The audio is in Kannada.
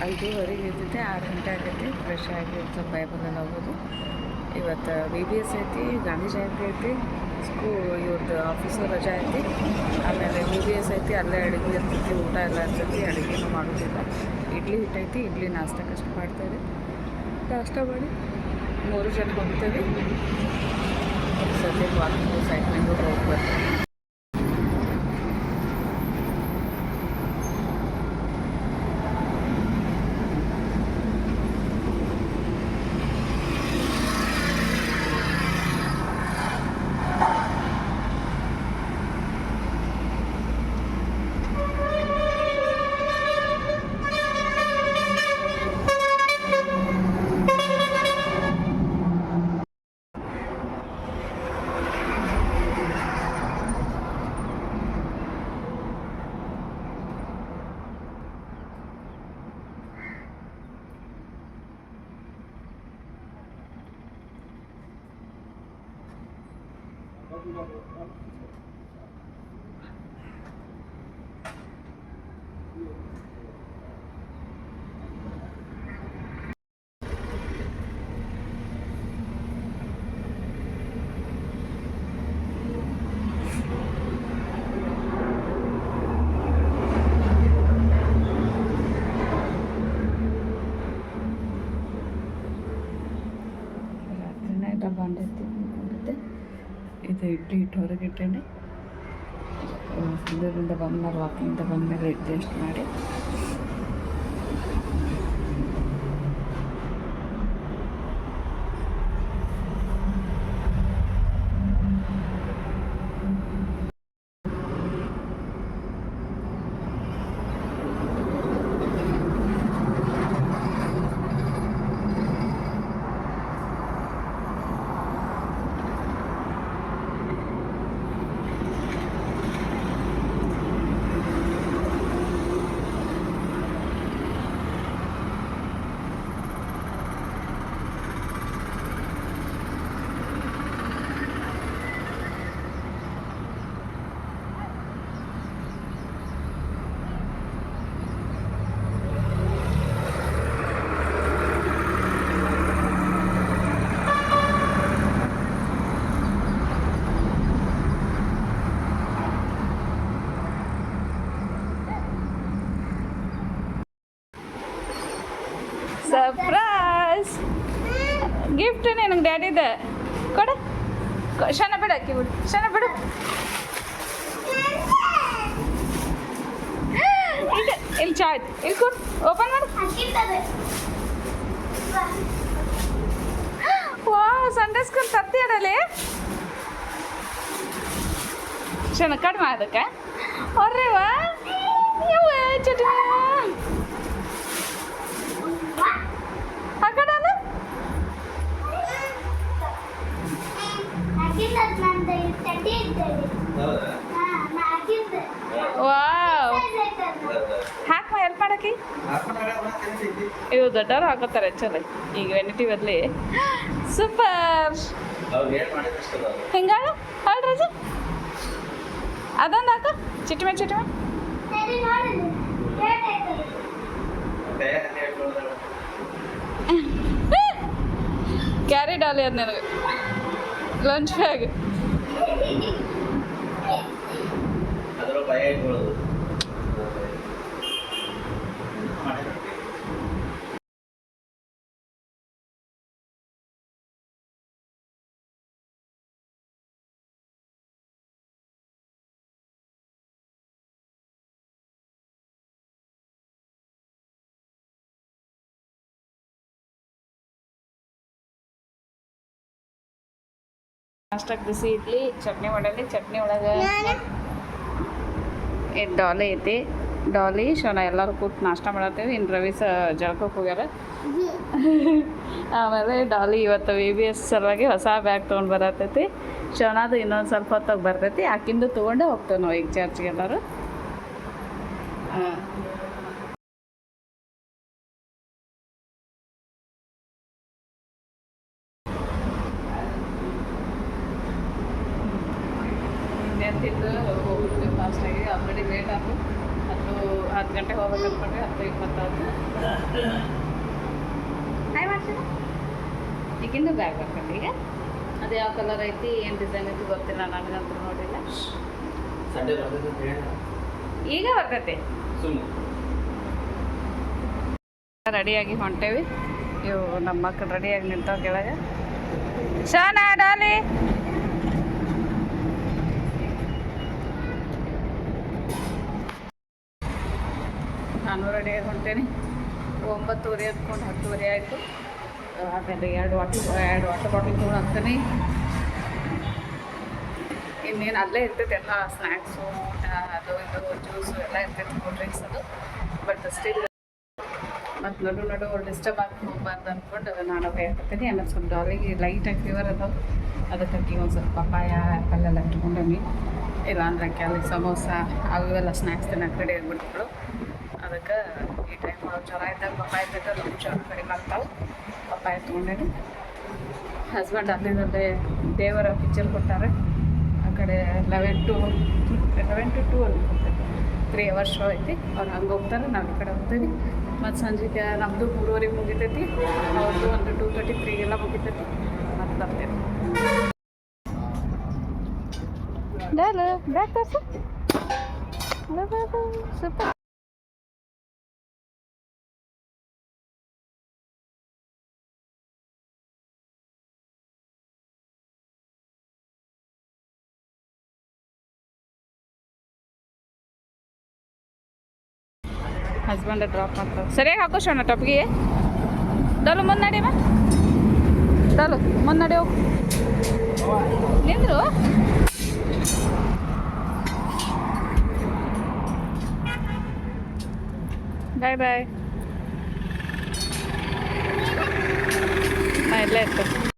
5:30 ಇರ್ತೈತೆ, 6 ಗಂಟೆ ಆಗೈತಿ. ಫ್ರೆಶ್ ಆಗಿ ಸ್ವಲ್ಪ ಬೈಬಲೆಲ್ಲ ಹೋಗೋದು. ಇವತ್ತು VBS ಐತಿ, ಗಾಂಧಿ ಜಯಂತಿ ಐತಿ, ಇವ್ರದ್ದು ಆಫೀಸು ರಜೆ ಐತಿ. ಆಮೇಲೆ VBS ಐತಿ, ಅಲ್ಲೇ ಅಡುಗೆ ಇರ್ತೈತಿ, ಊಟ ಎಲ್ಲ ಇರ್ತೈತಿ. ಅಡುಗೆನೂ ಮಾಡೋದಿಲ್ಲ. ಇಡ್ಲಿ ಹಿಟ್ಟೈತಿ, ಇಡ್ಲಿ ನಾಷ್ಟಕ್ಕಷ್ಟು ಮಾಡ್ತೇವೆ. ನಾಷ್ಟ ಮಾಡಿ 3 ಜನ ಹೋಗ್ತೇವೆ. ಸದ್ಯಕ್ಕೆ ವಾಕಿಂಗು ಸೈಕ್ಲಿಂಗು ಹೋಗಿ ಬರ್ತೀವಿ. ಬಂದಿದ್ದೆ ಇದು ಇಡ್ಲಿ ಹಿಟ್ಟು ಹೊರಗೆ ಇಟ್ಟೇನೆ. ಇದರಿಂದ ಬಂದ್ಮೇಲೆ ವಾಕಿಂದ ಬಂದಮೇಲೆ ಅಡ್ಜಸ್ಟ್ ಮಾಡಿ ಸರ್ಪ್ರೈಸ್ ಗಿಫ್ಟ್ ನಿನಗೆ ಡ್ಯಾಡಿದೆ ಕೊಡು. ಶನ ಬಿಡು, ಅಕ್ಕಿ ಬಿಡು, ಶನ ಬಿಡು. ಇಲ್ಲಿ ಚಾ ಆಯ್ತು, ಇಲ್ಲಿ ಕೊಡು, ಓಪನ್ ಮಾಡು. ವಾ ಸಂಡೇ ಸ್ಕೂಲ್ ತತ್ತಿ ಅಡಲಿ ಶನ ಕಡಿಮೆ ಅದಕ್ಕೆ ಅವ್ರಿ ವಾ ಯಾವ ಚಟಿ ವಾವ್ ಹಾಕಿ ಹೆಲ್ಪ್ ಮಾಡಕ್ಕೆ ಇವು ದೊಡ್ಡವ್ರು ಹಾಕೋತಾರೆ ಚಲೋ. ಈಗ ವೆನಿಟಿ ಬದಲಿ ಸೂಪರ್ ಹಿಂಗಾಳ ಹಾಳು ರಜೆ ಅದೊಂದು ಹಾಕ ಚಿಟಿಮೆ ಚಿಟಿಮೆ ಕ್ಯಾರಿ ಡಾಲಿ ಅದು ನನಗೆ ಲಂಚ್ ಬ್ಯಾಗ್. ನಾಷ್ಟಕ್ಕೆ ಬಿಸಿ ಇಡ್ಲಿ ಚಟ್ನಿ ಮಾಡಲಿ. ಚಟ್ನಿ ಒಳಗೆ ಇದು ಡಾಲಿ ಐತಿ. ಡಾಲಿ ಶೋನ ಎಲ್ಲರೂ ಕೂತು ನಾಷ್ಟ ಮಾಡತ್ತೇವೆ. ಇನ್ನು ರವಿ ಜಳಕಕ್ಕೆ ಹೋಗ್ಯಾರ. ಆಮೇಲೆ ಡಾಲಿ ಇವತ್ತು VBS ಸಲುವಾಗಿ ಹೊಸ ಬ್ಯಾಗ್ ತೊಗೊಂಡು ಬರತೈತಿ. ಶೋನಾದು ಇನ್ನೊಂದು ಸ್ವಲ್ಪ ಹೊತ್ತಾಗಿ ಬರ್ತೈತಿ. ಆಕಿಂದು ತೊಗೊಂಡು ಹೋಗ್ತೇವೆ ನಾವು ಈಗ ಚರ್ಚ್ಗೆ ಎಲ್ಲರೂ. ತಿಂದು ಹೋಗ್ಬಿಡ್ತೀವಿ ಫಾಸ್ಟಾಗಿ. ಆಲ್ರೆಡಿ ಲೇಟ್ ಆಯ್ತು. 10 ಗಂಟೆಗೆ ಹೋಗ್ಬೇಕು ಅಂದ್ಕೊಂಡ್ರೆ 10:20 ಹಾಯ್ ಮಾಡ್ತೀನಿ ಈಗಿಂದು ಬ್ಯಾಗ್ ಹಾಕೊಂಡು ಈಗ ಅದು ಯಾವ ಕಲರ್ ಐತಿ ಏನು ಡಿಸೈನ್ ಐತಿ ಗೊತ್ತಿಲ್ಲ ನನಗಂತೂ ನೋಡಿಲ್ಲ ಈಗ ಬರ್ತೈತೆ ರೆಡಿಯಾಗಿ ಹೊಂಟೇವಿ ಇವು ನಮ್ಮ ಮಕ್ಕಳು ರೆಡಿಯಾಗಿ ನಿಂತಾವ ಕೆಳಗೆ ಶಾನಾ ಡಾಲಿ ನಾನು ರೆಡಿಯಾಗಿ ಹೊಂಟೇನಿ 9:30 ಅಂದ್ಕೊಂಡು 10:30 ಆಯಿತು ಆಮೇಲೆ 2 ವಾಟರ್ ಬಾಟಲ್ ತೊಗೊಂಡು ಹಾಕ್ತೀನಿ ಇನ್ನೇನು ಅಲ್ಲೇ ಇರ್ತೈತೆ ಎಲ್ಲ ಸ್ನ್ಯಾಕ್ಸು ಅದು ಇದು ಜ್ಯೂಸು ಎಲ್ಲ ಇರ್ತೈತೆ ಕೂಲ್ ಡ್ರಿಂಕ್ಸ್ ಅದು ಬಟ್ ಸ್ಟಿಲ್ ಮತ್ತು ನಡು ಡಿಸ್ಟರ್ಬ್ ಆಗಿ ಹೋಗ್ಬಾರ್ದು ಅಂದ್ಕೊಂಡು ನಾನು ಹೇಳ್ತೀನಿ ಆಮೇಲೆ ಸ್ವಲ್ಪ ಡಾಲಿಗೆ ಲೈಟಾಗಿ ಫೀವರ್ ಅದಾವ ಅದಕ್ಕೆ ಒಂದು ಸ್ವಲ್ಪ ಪಪ್ಪಾಯ ಆ್ಯಪಲ್ ಎಲ್ಲ ಇಟ್ಕೊಂಡೀನಿ ಇಲ್ಲಾಂದ್ರೆ ಅಲ್ಲಿ ಸಮೋಸ ಅವೆಲ್ಲ ಸ್ನ್ಯಾಕ್ಸ್ ತಿನ್ನೋಕೆ ರೆಡಿ ಆಗಿಬಿಟ್ಗಳು ಅದಕ್ಕೆ ಈ ಟೈಮ್ ಜ್ವರ ಇದ್ದಾಗ ಪಪ್ಪಾಯ ಇದ್ದಾಗ ನಮ್ಮ ಜ್ವರ ಕಡಿಮೆ ಆಗ್ತಾವೆ ಪಪ್ಪಾಯ ತೊಗೊಂಡೇನಿ ಹಸ್ಬೆಂಡ್ ಅಲ್ಲಿಂದಲ್ಲೇ ದೇವರ ಪಿಕ್ಚರ್ ಕೊಟ್ಟಾರೆ ಆ ಕಡೆ 11 to 2 ಅಲ್ಲಿ 3 hours ಶೋ ಐತಿ ಅವ್ರು ಹಂಗೆ ಹೋಗ್ತಾರೆ ನಾವು ಈ ಕಡೆ ಹೋಗ್ತೀವಿ ಮತ್ತು ಸಂಜೆಗೆ ನಮ್ಮದು 3:30 ಮುಗಿತೈತಿ ಅವ್ರದ್ದು ಒಂದು 2:33 ಮುಗಿತೈತಿ ಮತ್ತು ಬರ್ತೇವೆ ಬ್ಯಾಗ್ ತೋರಿಸು ಸೂಪರ್ ಹಸ್ಬೆಂಡ್ ಡ್ರಾಪ್ ಮಾಡ್ತಾರೆ ಸರಿಯಾಗಿ ಹಾಕೋ ಶೋಣ ಟಪ್ಗೆ ಡಲು ಮುಂದೆ ನಡಿಯಮ್ಮ ಡಲು ಮುಂದೆ ನಡಿ ಹೋಗು ನಿಂದ್ರು ಬಾಯ್ ಬಾಯ್ ಇಲ್ಲೇ ಇರ್ತೇನೆ